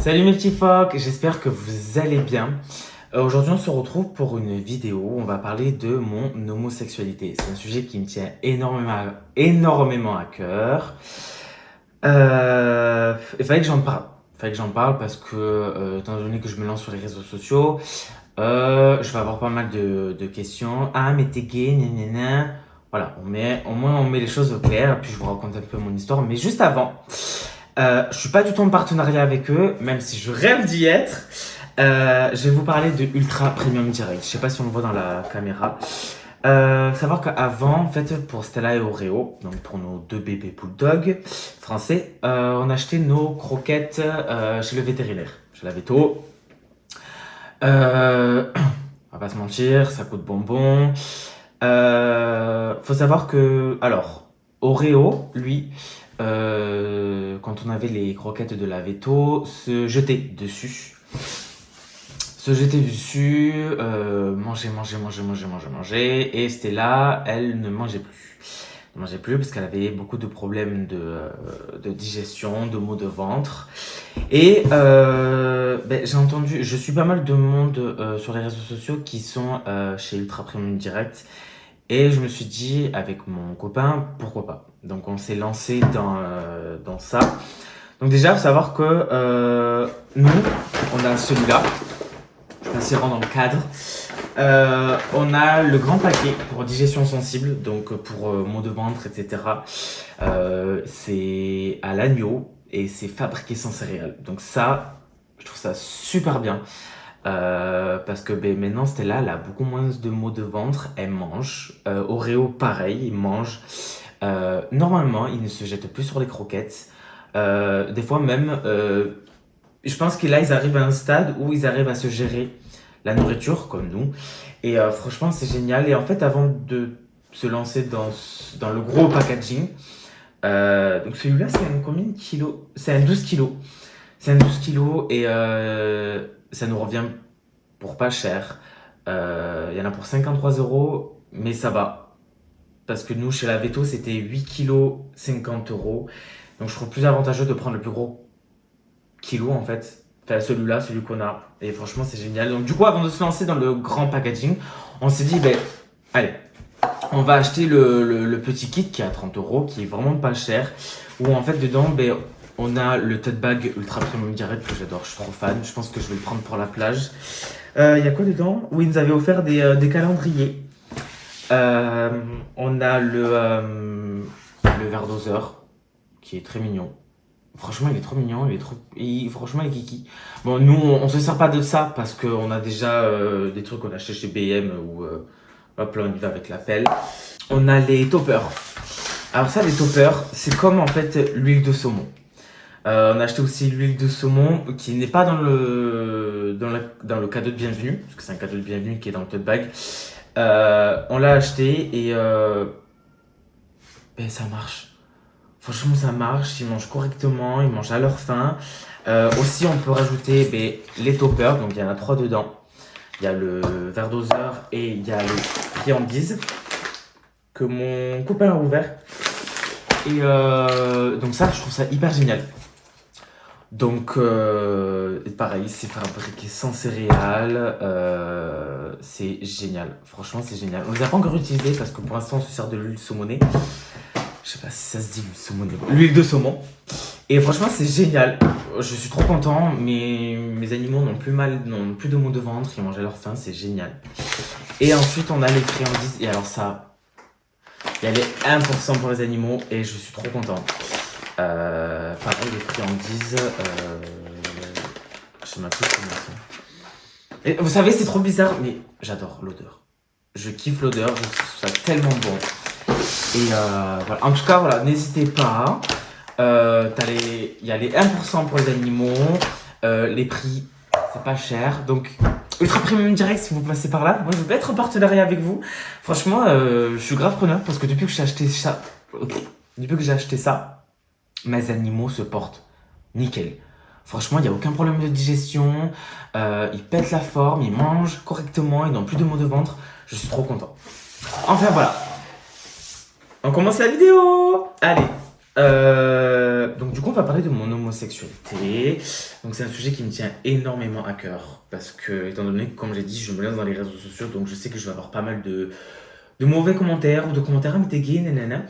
Salut mes petits phoques, j'espère que vous allez bien. Aujourd'hui on se retrouve pour une vidéo où on va parler de mon homosexualité. C'est un sujet qui me tient énormément à cœur. Il fallait que j'en parle. Il fallait que j'en parle parce que, étant donné que je me lance sur les réseaux sociaux, je vais avoir pas mal de questions. Ah mais t'es gay, nanana. Voilà, au moins on met les choses au clair, puis je vous raconte un peu mon histoire. Mais juste avant, je suis pas du tout en partenariat avec eux, même si je rêve d'y être. Je vais vous parler de Ultra Premium Direct. Je sais pas si on le voit dans la caméra. Savoir qu'avant, en fait, pour Stella et Oreo, donc pour nos deux bébés bulldog français, on achetait nos croquettes chez le vétérinaire, chez la véto. On va pas se mentir, ça coûte bonbon. Faut savoir que, alors, Oreo, lui, quand on avait les croquettes de la veto, se jetait dessus. Manger. Et Stella, elle ne mangeait plus. Elle ne mangeait plus parce qu'elle avait beaucoup de problèmes de digestion, de maux de ventre. Et j'ai entendu, je suis pas mal de monde sur les réseaux sociaux qui sont chez Ultra Premium Direct. Et je me suis dit, avec mon copain, pourquoi pas. Donc on s'est lancé dans ça. Donc déjà, il faut savoir que nous, on a celui-là. Je vais essayer de rendre dans le cadre. On a le grand paquet pour digestion sensible, donc pour maux de ventre, etc. C'est à l'agneau et c'est fabriqué sans céréales. Donc ça, je trouve ça super bien. Parce que maintenant Stella elle a beaucoup moins de maux de ventre, elle mange. Oreo pareil, il mange. Normalement il ne se jette plus sur les croquettes. Des fois même, je pense que là ils arrivent à un stade où ils arrivent à se gérer la nourriture comme nous. Et franchement c'est génial. Et en fait avant de se lancer dans le gros packaging, donc celui-là c'est un combien de kilos? C'est un 12 kilos. C'est un 12 kilos et ça nous revient pour pas cher. Il y en a pour 53 €, mais ça va. Parce que nous, chez la Veto, c'était 8 kilos 50 €. Donc je trouve plus avantageux de prendre le plus gros kilo en fait. Enfin celui-là, celui qu'on a. Et franchement, c'est génial. Donc du coup, avant de se lancer dans le grand packaging, on s'est dit, allez, on va acheter le petit kit qui est à 30 €, qui est vraiment pas cher. Où en fait, dedans, on a le tote bag Ultra Premium Direct que j'adore, je suis trop fan. Je pense que je vais le prendre pour la plage. Il y a quoi dedans? Oui, ils nous avaient offert des calendriers. On a le verre doseur qui est très mignon. Franchement, il est trop mignon, franchement, il est kiki. Bon, nous, on se sert pas de ça parce qu'on a déjà des trucs qu'on a acheté chez BM où hop là, on y va avec la pelle. On a les toppers. Alors ça, les toppers, c'est comme en fait l'huile de saumon. On a acheté aussi l'huile de saumon qui n'est pas dans le cadeau de bienvenue, parce que c'est un cadeau de bienvenue qui est dans le tote bag. On l'a acheté et ça marche. Franchement, ça marche. Ils mangent correctement, ils mangent à leur faim. Aussi, on peut rajouter les toppers, donc il y en a 3 dedans. Il y a le verre doseur et il y a les friandises que mon copain a ouvert. Et donc ça, je trouve ça hyper génial. Donc, pareil, c'est fabriqué sans céréales. C'est génial. Franchement, c'est génial. On les a pas encore utilisés parce que pour l'instant, on se sert de l'huile saumonée. Je sais pas si ça se dit l'huile saumonée. L'huile de saumon. Et franchement, c'est génial. Je suis trop content. Mes animaux n'ont plus de maux de ventre. Ils mangent à leur faim. C'est génial. Et ensuite, on a les friandises. Et alors ça, il y a les 1% pour les animaux. Et je suis trop content. Pareil, les friandises. Je sais même plus comment ça. Et vous savez, c'est trop bizarre, mais j'adore l'odeur. Je kiffe l'odeur, je trouve ça tellement bon. Et voilà. En tout cas, voilà, n'hésitez pas. Il y a les 1% pour les animaux. Les prix, c'est pas cher. Donc, Ultra Premium Direct, si vous passez par là, moi je veux être en partenariat avec vous. Franchement, je suis grave preneur parce que depuis que j'ai acheté ça, mes animaux se portent nickel. Franchement, il n'y a aucun problème de digestion. Ils pètent la forme, ils mangent correctement, ils n'ont plus de maux de ventre. Je suis trop content. Enfin voilà. On commence la vidéo. Allez. Donc du coup, on va parler de mon homosexualité. Donc c'est un sujet qui me tient énormément à cœur parce que, étant donné que, comme j'ai dit, je me lance dans les réseaux sociaux, donc je sais que je vais avoir pas mal de mauvais commentaires ou de commentaires, ah mais t'es gay, nanana.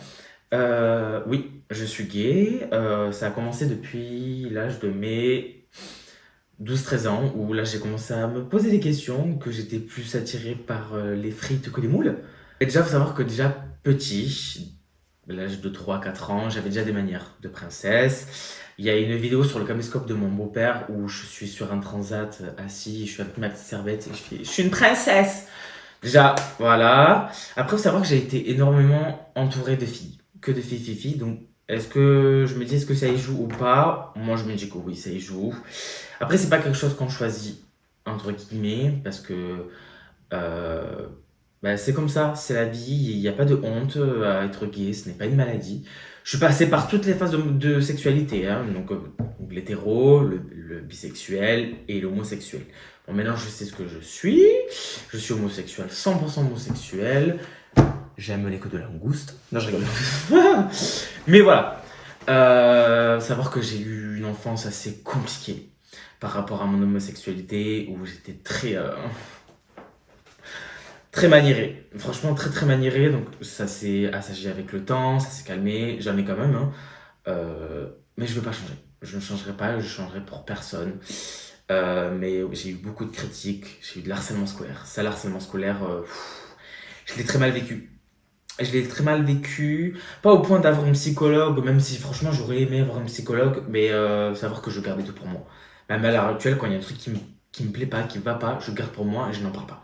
Oui, je suis gay. Ça a commencé depuis l'âge de mes 12-13 ans, où là j'ai commencé à me poser des questions, que j'étais plus attiré par les frites que les moules. Et déjà, il faut savoir que déjà petit, à l'âge de 3-4 ans, j'avais déjà des manières de princesse. Il y a une vidéo sur le caméscope de mon beau-père où je suis sur un transat assis, je suis avec ma petite serviette et je suis une princesse. Déjà, voilà. Après, il faut savoir que j'ai été énormément entouré de filles, que de filles, filles, filles. Donc, est-ce que je me dis est-ce que ça y joue ou pas? Moi, je me dis que oui, ça y joue. Après, c'est pas quelque chose qu'on choisit, entre guillemets, parce que euh, bah, c'est comme ça, c'est la vie, il n'y a pas de honte à être gay, ce n'est pas une maladie. Je suis passé par toutes les phases de sexualité, hein, donc l'hétéro, le bisexuel et l'homosexuel. Bon, maintenant je sais ce que je suis homosexuel, 100% homosexuel, j'aime les queues de langouste. Non, je rigole. Mais voilà, savoir que j'ai eu une enfance assez compliquée par rapport à mon homosexualité, où j'étais très maniéré, franchement très très maniéré, donc ça s'est assagi avec le temps, ça s'est calmé, j'en ai quand même, hein. Mais je veux pas changer, je ne changerai pas, je changerai pour personne. Mais j'ai eu beaucoup de critiques, j'ai eu de l'harcèlement scolaire. Ça, l'harcèlement scolaire, je l'ai très mal vécu. Je l'ai très mal vécu, pas au point d'avoir une psychologue, même si franchement j'aurais aimé avoir une psychologue, mais savoir que je gardais tout pour moi. Même à l'heure actuelle, quand il y a un truc qui me plaît pas, qui va pas, je garde pour moi et je n'en parle pas.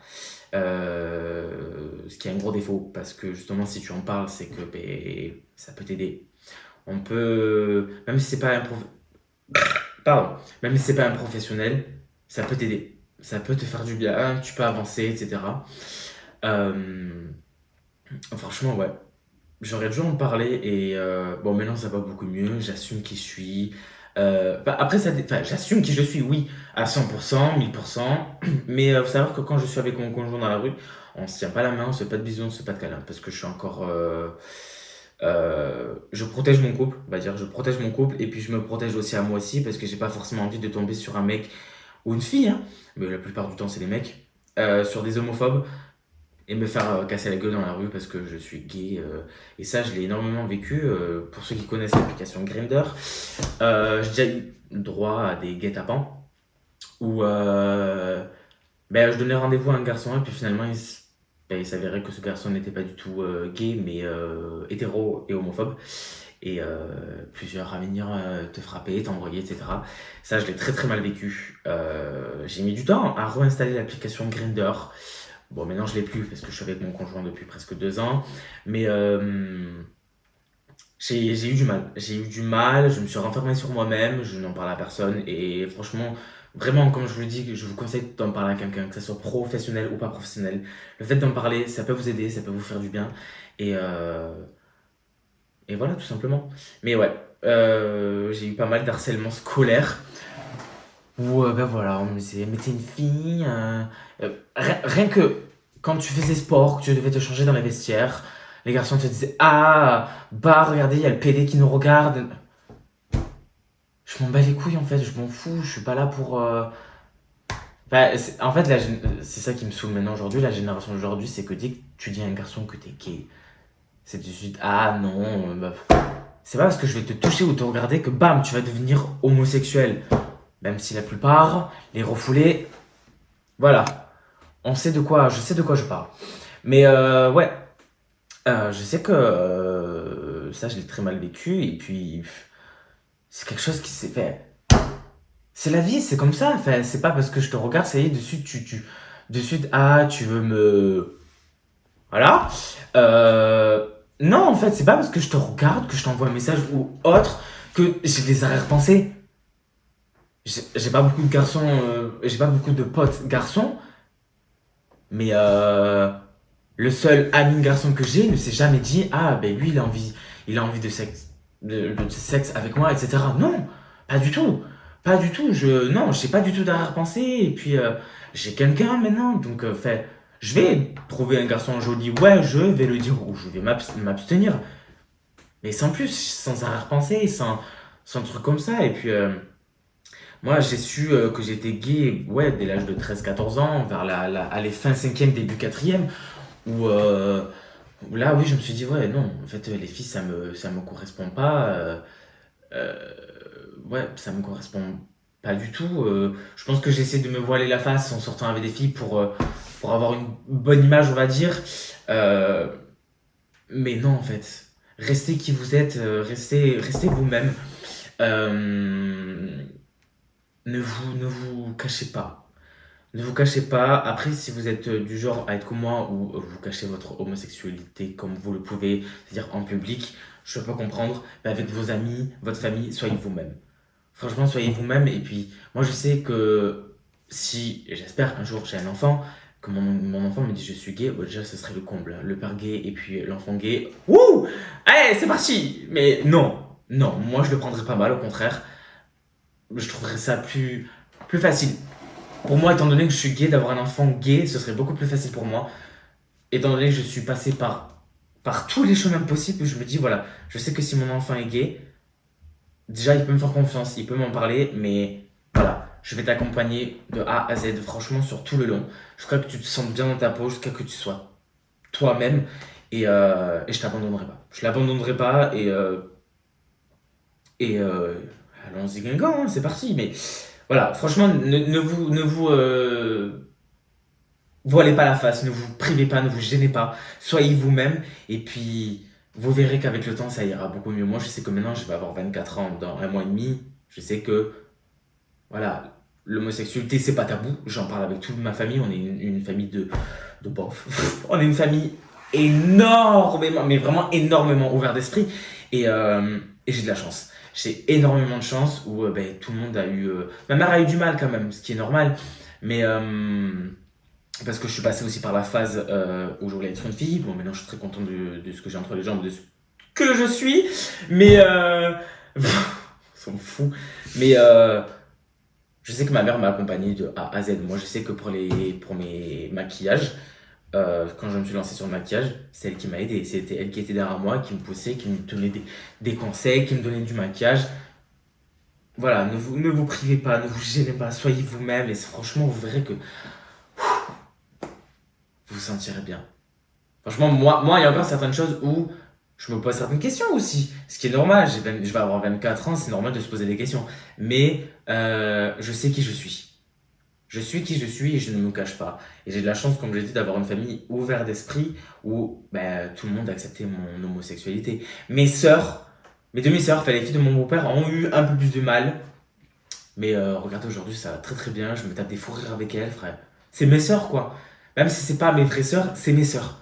Ce qui est un gros défaut, parce que justement, si tu en parles, c'est que ben, ça peut t'aider. On peut, même si c'est pas un pardon, même si c'est pas un professionnel, ça peut t'aider. Ça peut te faire du bien, tu peux avancer, etc. Euh, Franchement, ouais. J'aurais dû en parler et bon, maintenant ça va beaucoup mieux. J'assume qui je suis. Bah, après, enfin, j'assume qui je suis, oui, à 100%, 1000%. Mais faut savoir que quand je suis avec mon conjoint dans la rue, on se tient pas la main, on se fait pas de bisous, on se fait pas de câlin. Parce que je suis encore. Je protège mon couple, on va dire. Je protège mon couple et puis je me protège aussi à moi aussi parce que j'ai pas forcément envie de tomber sur un mec ou une fille, hein, mais la plupart du temps, c'est des mecs, sur des homophobes et me faire casser la gueule dans la rue parce que je suis gay. Et ça, je l'ai énormément vécu. Pour ceux qui connaissent l'application Grindr, j'ai déjà eu droit à des guet-apens où ben, je donnais rendez-vous à un garçon et puis finalement, ben, il s'avérait que ce garçon n'était pas du tout gay, mais hétéro et homophobe. Et plusieurs à venir te frapper, t'envoyer, etc. Ça, je l'ai très très mal vécu. J'ai mis du temps à réinstaller l'application Grindr. Bon, maintenant je l'ai plus parce que je suis avec mon conjoint depuis presque 2 ans. Mais j'ai eu du mal. J'ai eu du mal, je me suis renfermé sur moi-même, je n'en parle à personne. Et franchement, vraiment, comme je vous le dis, je vous conseille d'en parler à quelqu'un, que ce soit professionnel ou pas professionnel. Le fait d'en parler, ça peut vous aider, ça peut vous faire du bien. Et, euh, et voilà, tout simplement. Mais ouais, j'ai eu pas mal d'harcèlement scolaire. Où, ben voilà, on me disait, mais t'es une fille. Rien que quand tu faisais sport, que tu devais te changer dans les vestiaires, les garçons te disaient, ah, bah regardez, il y a le PD qui nous regarde. Je m'en bats les couilles en fait, je m'en fous, je suis pas là pour. Enfin, en fait, c'est ça qui me saoule maintenant aujourd'hui, la génération d'aujourd'hui, c'est que dès que tu dis à un garçon que t'es gay, c'est tout de suite, ah non, bah, c'est pas parce que je vais te toucher ou te regarder que bam, tu vas devenir homosexuel. Même si la plupart, les refoulés, voilà, je sais de quoi je parle. Mais ouais, je sais que ça, je l'ai très mal vécu. Et puis, c'est quelque chose qui s'est fait. C'est la vie, c'est comme ça. Enfin, c'est pas parce que je te regarde, ça y est, de suite, de suite, ah, tu veux me. Voilà. Non, en fait, c'est pas parce que je te regarde, que je t'envoie un message ou autre, que j'ai des arrière-pensées. J'ai pas beaucoup de garçons, j'ai pas beaucoup de potes garçons, mais le seul ami garçon que j'ai ne s'est jamais dit ah ben lui il a envie de sexe, de sexe avec moi, etc. Non, pas du tout, pas du tout. Non, j'ai pas du tout d'arrière-pensée et puis j'ai quelqu'un maintenant, donc fait, je vais trouver un garçon joli, ouais, je vais le dire ou je vais m'abstenir, mais sans plus, sans arrière-pensée, c'est un truc comme ça. Et puis, moi, j'ai su que j'étais gay, ouais, dès l'âge de 13 14 ans, vers allez, fin cinquième, début quatrième, où, où là, oui, je me suis dit, ouais, non, en fait, les filles, ça me correspond pas. Euh, ouais, ça me correspond pas du tout. Je pense que j'essaie de me voiler la face en sortant avec des filles pour avoir une bonne image, on va dire. Euh, mais non, en fait. Restez qui vous êtes, restez vous-même. Euh, ne vous cachez pas. Ne vous cachez pas. Après, si vous êtes du genre à être comme moi, ou vous cachez votre homosexualité comme vous le pouvez, c'est-à-dire en public, je peux comprendre. Mais avec vos amis, votre famille, soyez vous-même. Franchement, soyez vous-même. Et puis, moi, je sais que si, et j'espère un jour j'ai un enfant, que mon enfant me dit je suis gay, bon, déjà, ce serait le comble, hein. Le père gay et puis l'enfant gay. Wouh! Allez, c'est parti! Mais non, non, moi, je le prendrais pas mal, au contraire. Je trouverais ça plus facile. Pour moi, étant donné que je suis gay, d'avoir un enfant gay, ce serait beaucoup plus facile pour moi. Étant donné que je suis passé par tous les chemins possibles, je me dis, voilà, je sais que si mon enfant est gay, déjà, il peut me faire confiance, il peut m'en parler, mais voilà, je vais t'accompagner de A à Z, franchement, sur tout le long, jusqu'à que tu te sentes bien dans ta peau, jusqu'à que tu sois toi-même, et je t'abandonnerai pas. Je l'abandonnerai pas, et allons-y, Guingamp, hein, c'est parti, mais voilà, franchement, ne vous voilez pas la face, ne vous privez pas, ne vous gênez pas, soyez vous-même, et puis vous verrez qu'avec le temps, ça ira beaucoup mieux. Moi, je sais que maintenant, je vais avoir 24 ans dans un mois et demi, je sais que voilà, l'homosexualité, c'est pas tabou. J'en parle avec toute ma famille. On est une famille de bof. On est une famille énormément, mais vraiment énormément ouvert d'esprit. Et j'ai de la chance. J'ai énormément de chance où ben, tout le monde a eu. Ma mère a eu du mal quand même, ce qui est normal. Mais parce que je suis passé aussi par la phase où je voulais être une fille. Bon, maintenant je suis très content de ce que j'ai entre les jambes, de ce que je suis. Mais. On s'en fout. Mais. Je sais que ma mère m'a accompagné de A à Z. Moi, je sais que pour mes maquillages, quand je me suis lancé sur le maquillage, c'est elle qui m'a aidé. C'était elle qui était derrière moi, qui me poussait, qui me donnait des conseils, qui me donnait du maquillage. Voilà, ne vous privez pas, ne vous gênez pas, soyez vous-même et franchement, vous verrez que vous vous sentirez bien. Franchement, moi, il y a encore certaines choses où je me pose certaines questions aussi. Ce qui est normal, je vais avoir 24 ans, c'est normal de se poser des questions. Mais je sais qui je suis. Je suis qui je suis et je ne me cache pas. Et j'ai de la chance, comme je l'ai dit, d'avoir une famille ouverte d'esprit où ben, tout le monde a accepté mon homosexualité. Mes sœurs, mes demi-sœurs, enfin les filles de mon beau-père, ont eu un peu plus de mal. Mais regardez, aujourd'hui, ça va très très bien. Je me tape des fous rires avec elles, frère. C'est mes sœurs, quoi. Même si c'est pas mes vraies sœurs, c'est mes sœurs.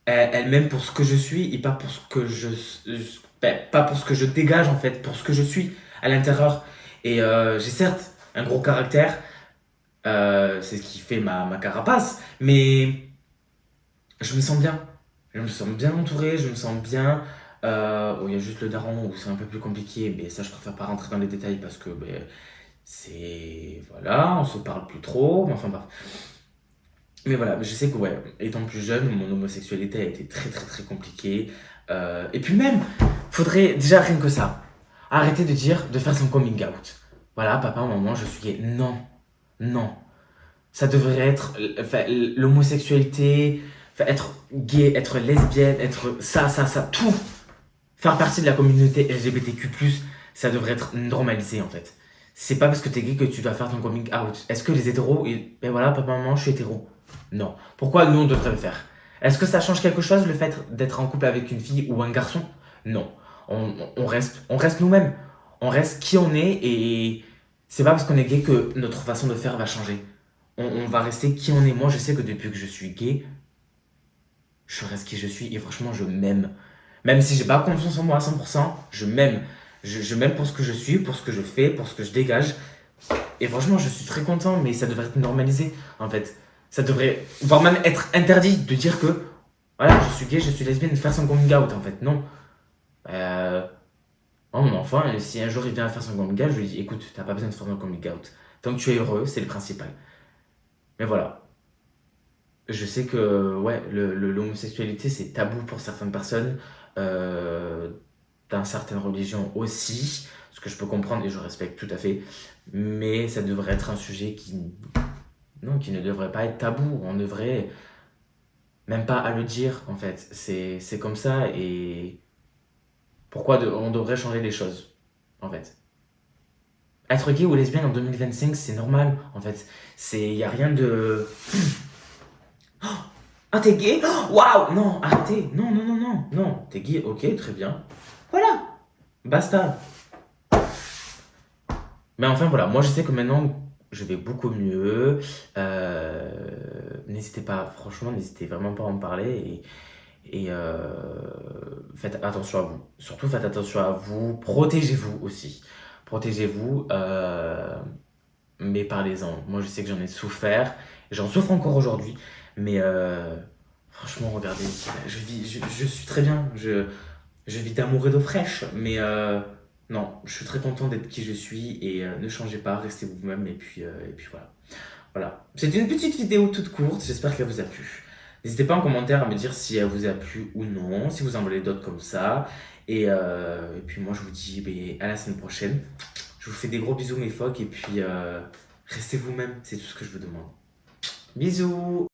Elles m'aiment pour ce que je suis et pas pour ce que ben, pas pour ce que je dégage, en fait, pour ce que je suis à l'intérieur. Et j'ai certes un gros caractère, c'est ce qui fait ma carapace. Mais je me sens bien. Je me sens bien entouré, je me sens bien. Il y a juste le daron où c'est un peu plus compliqué, mais ça, je préfère pas rentrer dans les détails parce que ben, c'est. Voilà, on se parle plus trop. Mais enfin, bref. Mais voilà, je sais que, ouais, étant plus jeune, mon homosexualité a été très, très, très compliquée. Et puis même, faudrait déjà rien que ça. Arrêter de dire, de faire son coming out. Voilà, papa, maman, je suis gay. Non, non. Ça devrait être enfin, l'homosexualité, enfin, être gay, être lesbienne, être ça, tout. Faire partie de la communauté LGBTQ+, ça devrait être normalisé en fait. C'est pas parce que t'es gay que tu dois faire ton coming out. Est-ce que les hétéros, ben voilà, papa, maman, je suis hétéro. Non. Pourquoi nous on devrait le faire? Est-ce que ça change quelque chose le fait d'être en couple avec une fille ou un garçon? Non. On reste nous-mêmes. On reste qui on est et c'est pas parce qu'on est gay que notre façon de faire va changer. On va rester qui on est. Moi, je sais que depuis que je suis gay, je reste qui je suis et franchement, je m'aime. Même si j'ai pas confiance en moi à 100%, je m'aime. Je m'aime pour ce que je suis, pour ce que je fais, pour ce que je dégage. Et franchement, je suis très content, mais ça devrait être normalisé en fait. Ça devrait, voire même être interdit de dire que voilà, je suis gay, je suis lesbienne, de faire son coming out en fait. Non. Euh, oh, mon enfant, si un jour il vient à faire son coming out, je lui dis écoute, t'as pas besoin de faire ton coming out. Tant que tu es heureux, c'est le principal. Mais voilà. Je sais que ouais, l'homosexualité c'est tabou pour certaines personnes, dans certaines religions aussi. Ce que je peux comprendre et je respecte tout à fait. Mais ça devrait être un sujet non, qui ne devrait pas être tabou. On devrait même pas à le dire, en fait. C'est comme ça et pourquoi on devrait changer les choses, en fait. Être gay ou lesbienne en 2025, c'est normal, en fait. Y a rien de... Ah, t'es gay? Oh, waouh! Non, arrêtez. Non, non, non, non. Non, t'es gay, ok, très bien. Voilà, basta. Mais enfin, voilà, moi je sais que maintenant, je vais beaucoup mieux. N'hésitez pas, franchement, n'hésitez vraiment pas à en parler. Et faites attention à vous. Surtout, faites attention à vous. Protégez-vous aussi. Protégez-vous, mais parlez-en. Moi, je sais que j'en ai souffert. J'en souffre encore aujourd'hui. Mais franchement, regardez, je suis très bien. Je vis d'amour et d'eau fraîche. Mais non, je suis très content d'être qui je suis. Et ne changez pas, restez vous-même. Et puis voilà. Voilà. C'était une petite vidéo toute courte. J'espère qu'elle vous a plu. N'hésitez pas en commentaire à me dire si elle vous a plu ou non, si vous en voulez d'autres comme ça. Et puis moi, je vous dis à la semaine prochaine. Je vous fais des gros bisous, mes phoques. Et puis, restez vous-même. C'est tout ce que je vous demande. Bisous!